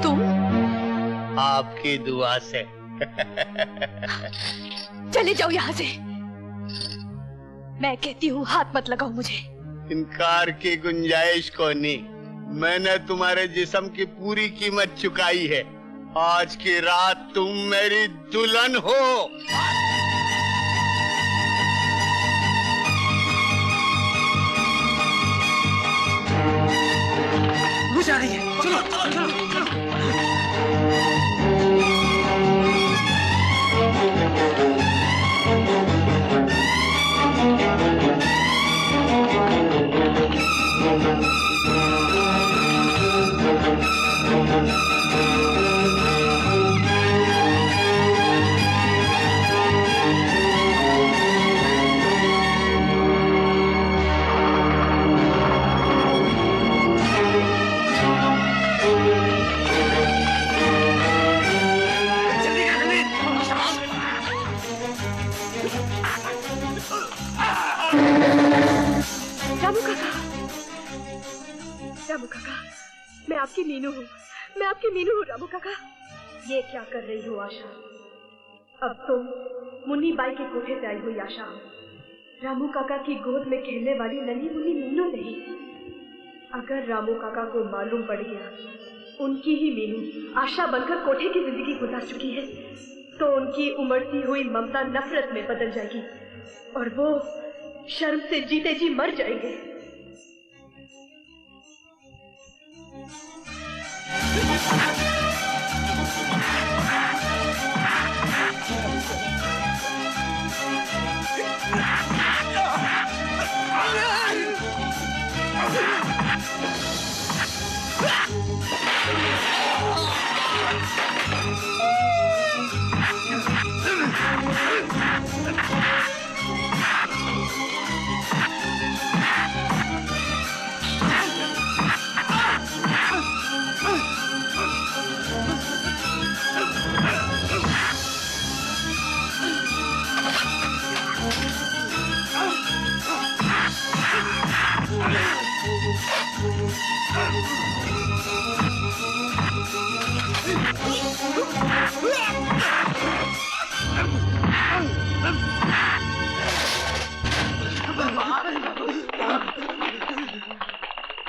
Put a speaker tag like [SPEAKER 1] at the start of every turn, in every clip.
[SPEAKER 1] तुम?
[SPEAKER 2] आपकी दुआ से।
[SPEAKER 1] चले जाओ यहाँ से। मैं कहती हूँ हाथ मत लगाओ मुझे।
[SPEAKER 2] इनकार की गुंजाइश को नहीं। मैंने तुम्हारे जिस्म की पूरी कीमत चुकाई है। आज की रात तुम मेरी दुल्हन हो।
[SPEAKER 3] वो जा रही है। चलो चलो चलो चलो।
[SPEAKER 1] रामू काका, मैं आपकी मीनू हूँ। मैं आपकी मीनू हूँ रामू काका। ये क्या कर रही हो आशा? अब तुम मुन्नी बाई के कोठे पे आई हुई आशा हो। रामू काका की गोद में खेलने वाली नन्ही मुन्नी मीनू नहीं। अगर रामू काका को मालूम पड़ गया उनकी ही मीनू आशा बनकर कोठे की जिंदगी गुजार चुकी है, तो उनकी उमड़ती हुई ममता नफरत में बदल जाएगी और वो शर्म से जीते जी मर जाएंगे।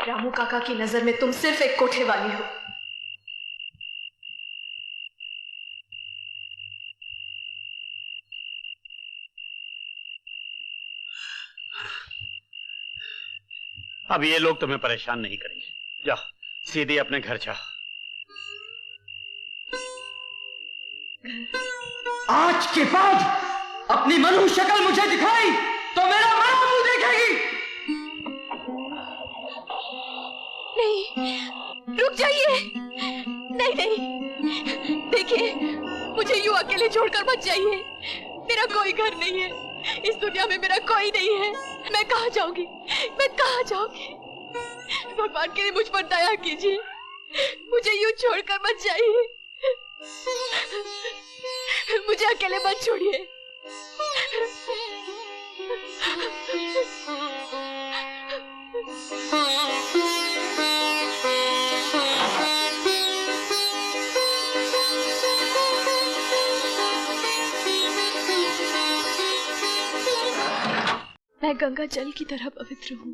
[SPEAKER 1] रामू काका की नजर में तुम सिर्फ एक कोठे वाली हो।
[SPEAKER 4] अब ये लोग तुम्हें परेशान नहीं करेंगे। जाओ सीधे अपने घर जाओ।
[SPEAKER 3] आज के बाद अपनी मनु शक्ल मुझे दिखाई तो मेरा मरा मुंह देखेगी।
[SPEAKER 1] नहीं, रुक जाइए। नहीं नहीं, देखिए मुझे यूं अकेले छोड़कर मत जाइए। मेरा कोई घर नहीं है, इस दुनिया में मेरा कोई नहीं है। मैं कहाँ जाऊंगी? मैं कहाँ जाऊंगी? भगवान के लिए मुझ पर दया कीजिए, मुझे यूं छोड़कर मत जाइए। मुझे अकेले मत छोड़िए। मैं गंगा जल की तरह पवित्र हूँ।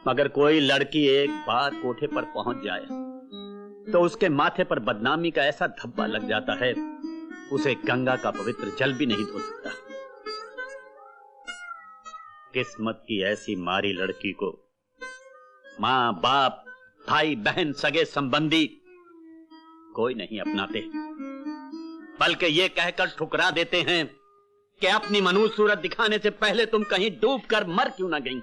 [SPEAKER 4] मगर कोई लड़की एक बार कोठे पर पहुंच जाए तो उसके माथे पर बदनामी का ऐसा धब्बा लग जाता है, उसे गंगा का पवित्र जल भी नहीं धो सकता। किस्मत की ऐसी मारी लड़की को माँ बाप भाई बहन सगे संबंधी कोई नहीं अपनाते, बल्कि ये कहकर ठुकरा देते हैं कि अपनी मनुष्य सूरत दिखाने से पहले तुम कहीं डूब कर मर क्यों ना गई।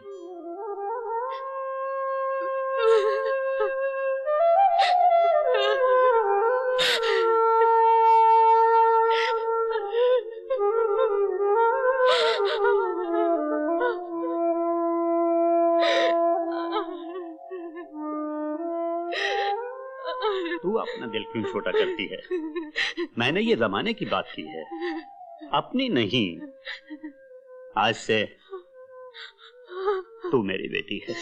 [SPEAKER 4] तू अपना दिल क्यों छोटा करती है? मैंने ये जमाने की बात की है, अपनी नहीं। आज से तू मेरी बेटी है।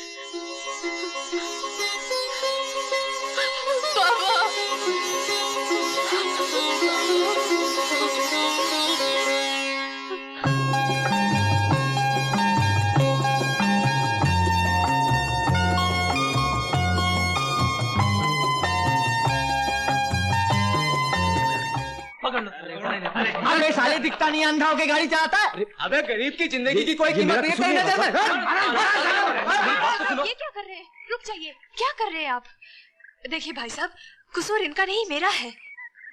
[SPEAKER 3] अबे साले दिखता नहीं, अंधा होके गाड़ी चलाता है। अबे गरीब की जिंदगी की कोई कीमत नहीं है।
[SPEAKER 1] ये क्या कर रहे हैं? रुक जाइए, क्या कर रहे हैं आप? देखिए भाई साहब, कसूर इनका नहीं मेरा है।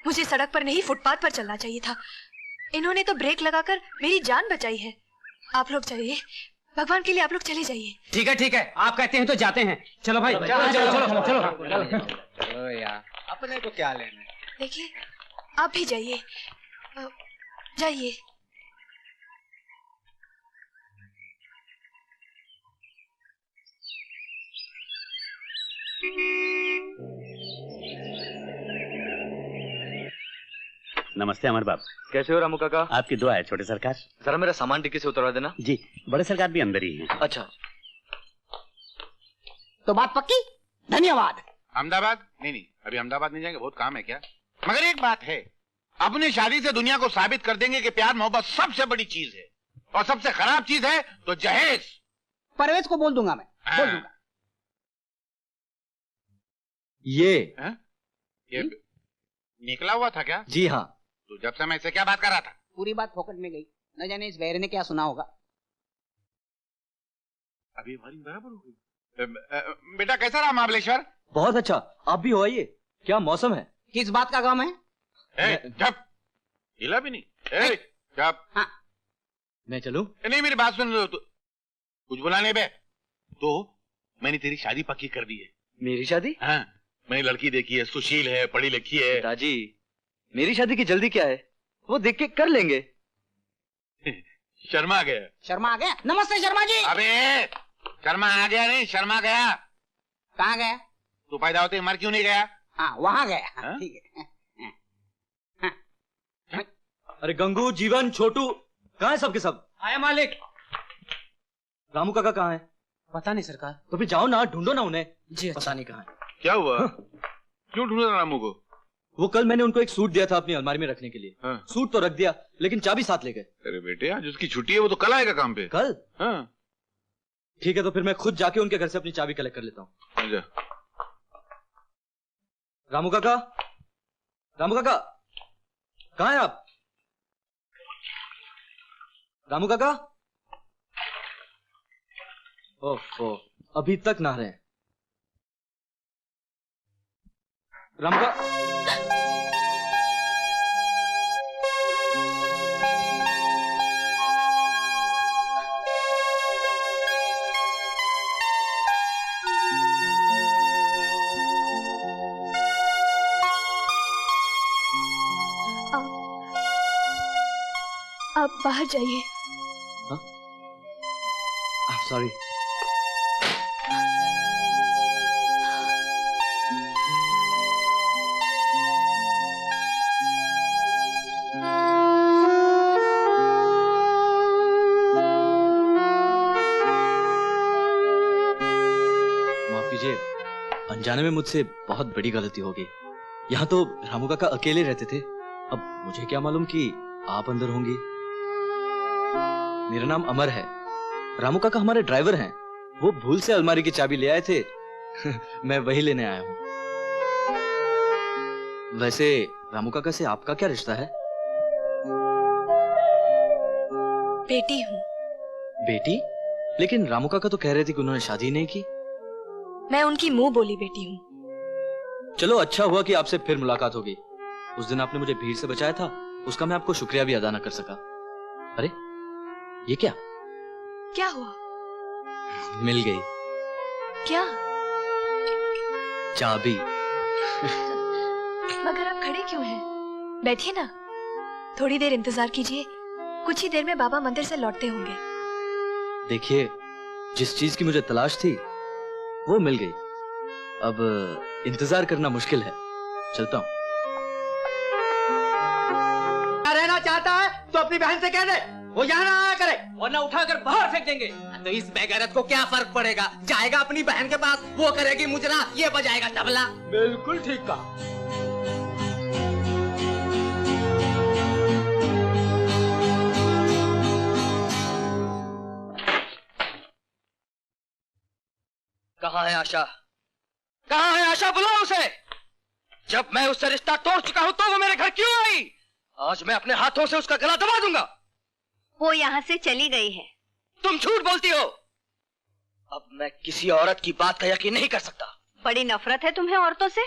[SPEAKER 1] मुझे सड़क पर नहीं फुटपाथ पर चलना चाहिए था। इन्होंने तो ब्रेक लगाकर मेरी जान बचाई है। आप लोग जाइए, भगवान के लिए आप लोग चले जाइए।
[SPEAKER 3] ठीक है, आप कहते हैं तो जाते हैं। चलो भाई, चलो
[SPEAKER 5] यार, अपने को क्या लेना है।
[SPEAKER 1] देखिए, आप भी जाइए, जाइए।
[SPEAKER 4] नमस्ते अमर बाप।
[SPEAKER 5] कैसे हो रामू काका?
[SPEAKER 4] आपकी दुआ है छोटे सरकार।
[SPEAKER 5] जरा मेरा सामान डिक्की से उतरवा देना।
[SPEAKER 4] जी, बड़े सरकार भी अंदर ही हैं।
[SPEAKER 5] अच्छा,
[SPEAKER 3] तो बात पक्की। धन्यवाद।
[SPEAKER 2] अहमदाबाद? नहीं, अभी अहमदाबाद नहीं जाएंगे, बहुत काम है क्या। मगर एक बात है, अपनी शादी से दुनिया को साबित कर देंगे कि प्यार मोहब्बत सबसे बड़ी चीज है, और सबसे खराब चीज है तो जहेज।
[SPEAKER 3] परवेज को बोल दूंगा मैं, बोल दूंगा।
[SPEAKER 2] ये निकला हुआ था क्या?
[SPEAKER 5] जी हाँ।
[SPEAKER 2] तो जब से मैं इससे क्या बात कर रहा था?
[SPEAKER 3] पूरी बात फोकट में गई, न जाने इस बहरे ने क्या सुना होगा।
[SPEAKER 2] अभी हमारी बराबर हो गई। बेटा कैसा रहा महाबलेश्वर?
[SPEAKER 5] बहुत अच्छा, आप भी हो आइए। क्या मौसम है।
[SPEAKER 3] किस बात का काम है?
[SPEAKER 2] जब हिला भी नहीं। जब
[SPEAKER 3] हाँ।
[SPEAKER 5] मैं चलूं?
[SPEAKER 2] नहीं, मेरी बात सुन लो। तो कुछ बुलाने बे। तो मैंने तेरी शादी पक्की कर दी है।
[SPEAKER 5] मेरी शादी?
[SPEAKER 2] हाँ, मैंने लड़की देखी है, सुशील है, पढ़ी लिखी है।
[SPEAKER 5] पिताजी, मेरी शादी की जल्दी क्या है, वो देख के कर लेंगे।
[SPEAKER 2] शर्मा गया।
[SPEAKER 3] शर्मा आ गया? नमस्ते शर्मा जी।
[SPEAKER 2] अबे शर्मा आ गया नहीं, शर्मा गया।
[SPEAKER 3] कहाँ गया?
[SPEAKER 2] तू पैदा होते मर क्यों नहीं गया?
[SPEAKER 3] हाँ, वहाँ गया। ठीक है।
[SPEAKER 5] अरे गंगू, जीवन, छोटू, कहाँ है सबके सब?
[SPEAKER 3] आया मालिक।
[SPEAKER 5] रामू काका कहाँ है?
[SPEAKER 3] पता नहीं सरकार।
[SPEAKER 5] तो फिर जाओ ना, ढूंढो ना उन्हें।
[SPEAKER 3] जी
[SPEAKER 5] पता नहीं कहाँ है।
[SPEAKER 2] क्या हुआ? क्यों ढूंढ रहा रामू को?
[SPEAKER 5] वो कल मैंने उनको एक सूट दिया था अपनी अलमारी में रखने के लिए।
[SPEAKER 2] हाँ।
[SPEAKER 5] सूट तो रख दिया, लेकिन चाबी साथ ले गए। अरे
[SPEAKER 2] बेटे, आज उसकी छुट्टी है, वो तो कल आएगा काम पे।
[SPEAKER 5] कल?
[SPEAKER 2] हाँ।
[SPEAKER 5] ठीक है, तो फिर मैं खुद जाके उनके घर से अपनी चाबी कलेक्ट कर लेता हूँ। रामू काका, रामू काका, कहाँ हैं आप? रामू काका? ओह, अभी तक नहा रहे हैं। रामू का
[SPEAKER 1] आप बाहर जाइए।
[SPEAKER 5] सॉरी। माफ कीजिए, अनजाने में मुझसे बहुत बड़ी गलती हो गई। यहाँ तो रामू काका अकेले रहते थे, अब मुझे क्या मालूम कि आप अंदर होंगी। मेरा नाम अमर है, रामू काका हमारे ड्राइवर हैं। वो भूल से अलमारी की चाबी ले आए थे। मैं वही लेने आया हूँ। वैसे रामू काका से आपका क्या रिश्ता है?
[SPEAKER 1] बेटी हूँ।
[SPEAKER 5] बेटी? लेकिन रामू काका तो कह रहे थे कि उन्होंने शादी नहीं की।
[SPEAKER 1] मैं उनकी मुंह बोली बेटी हूँ।
[SPEAKER 5] चलो अच्छा हुआ कि आपसे फिर मुलाकात होगी। उस दिन आपने मुझे भीड़ से बचाया था, उसका मैं आपको शुक्रिया भी अदा न कर सका। अरे ये क्या?
[SPEAKER 1] क्या हुआ?
[SPEAKER 5] मिल गई।
[SPEAKER 1] क्या?
[SPEAKER 5] चाबी।
[SPEAKER 1] मगर आप खड़े क्यों हैं? बैठिए ना, थोड़ी देर इंतजार कीजिए, कुछ ही देर में बाबा मंदिर से लौटते होंगे।
[SPEAKER 5] देखिए, जिस चीज की मुझे तलाश थी वो मिल गई। अब इंतजार करना मुश्किल है। चलता हूँ।
[SPEAKER 3] रहना चाहता है तो अपनी बहन से कह दे। वो यहाँ ना आया करे, वरना उठाकर बाहर फेंक देंगे।
[SPEAKER 6] तो इस बेगैरत को क्या फर्क पड़ेगा? जाएगा अपनी बहन के पास, वो करेगी मुजरा, ये बजाएगा तबला।
[SPEAKER 3] बिल्कुल ठीक कहा। कहाँ है आशा? कहाँ है आशा? बुलाओ उसे। जब मैं उससे रिश्ता तोड़ चुका हूँ तो वो मेरे घर क्यों आई? आज मैं अपने हाथों से उसका गला दबा दूंगा।
[SPEAKER 1] वो यहाँ से चली गई है।
[SPEAKER 3] तुम झूठ बोलती हो। अब मैं किसी औरत की बात का यकीन नहीं कर सकता।
[SPEAKER 1] बड़ी नफरत है तुम्हें औरतों से?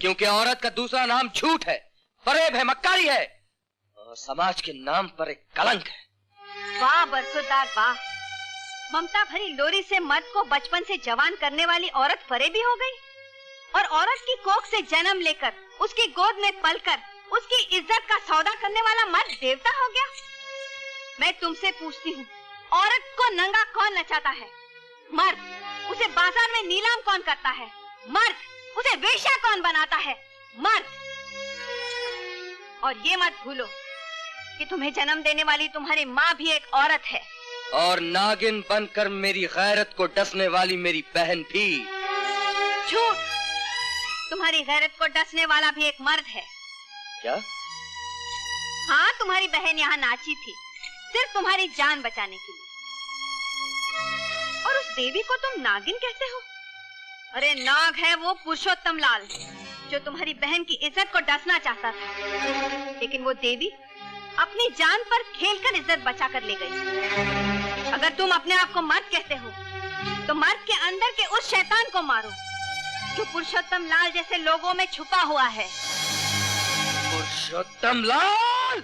[SPEAKER 3] क्योंकि औरत का दूसरा नाम झूठ है, फरेब है, मक्कारी है और समाज के नाम पर एक कलंक है।
[SPEAKER 1] वाह बरखुरदार वाह, ममता भरी लोरी से मर्द को बचपन से जवान करने वाली औरत फरेबी हो गई और औरत की कोख से जन्म लेकर उसकी गोद में पलकर उसकी इज्जत का सौदा करने वाला मर्द देवता हो गया। मैं तुमसे पूछती हूँ, औरत को नंगा कौन नचाता है? मर्द। उसे बाजार में नीलाम कौन करता है? मर्द। उसे वेश्या कौन बनाता है? मर्द। और ये मत भूलो कि तुम्हें जन्म देने वाली तुम्हारी माँ भी एक औरत है।
[SPEAKER 3] और नागिन बनकर मेरी गैरत को डसने वाली मेरी बहन भी।
[SPEAKER 1] झूठ। तुम्हारी गैरत को डसने वाला भी एक मर्द है।
[SPEAKER 3] क्या?
[SPEAKER 1] हाँ, तुम्हारी बहन यहाँ नाची थी सिर्फ तुम्हारी जान बचाने के लिए। और उस देवी को तुम नागिन कहते हो? अरे नाग है वो पुरुषोत्तम लाल, जो तुम्हारी बहन की इज्जत को डसना चाहता था, लेकिन वो देवी अपनी जान पर खेलकर इज्जत बचा कर ले गई। अगर तुम अपने आप को मर्द कहते हो तो मर्द के अंदर के उस शैतान को मारो जो पुरुषोत्तम लाल जैसे लोगों में छुपा हुआ है।
[SPEAKER 3] पुरुषोत्तम लाल!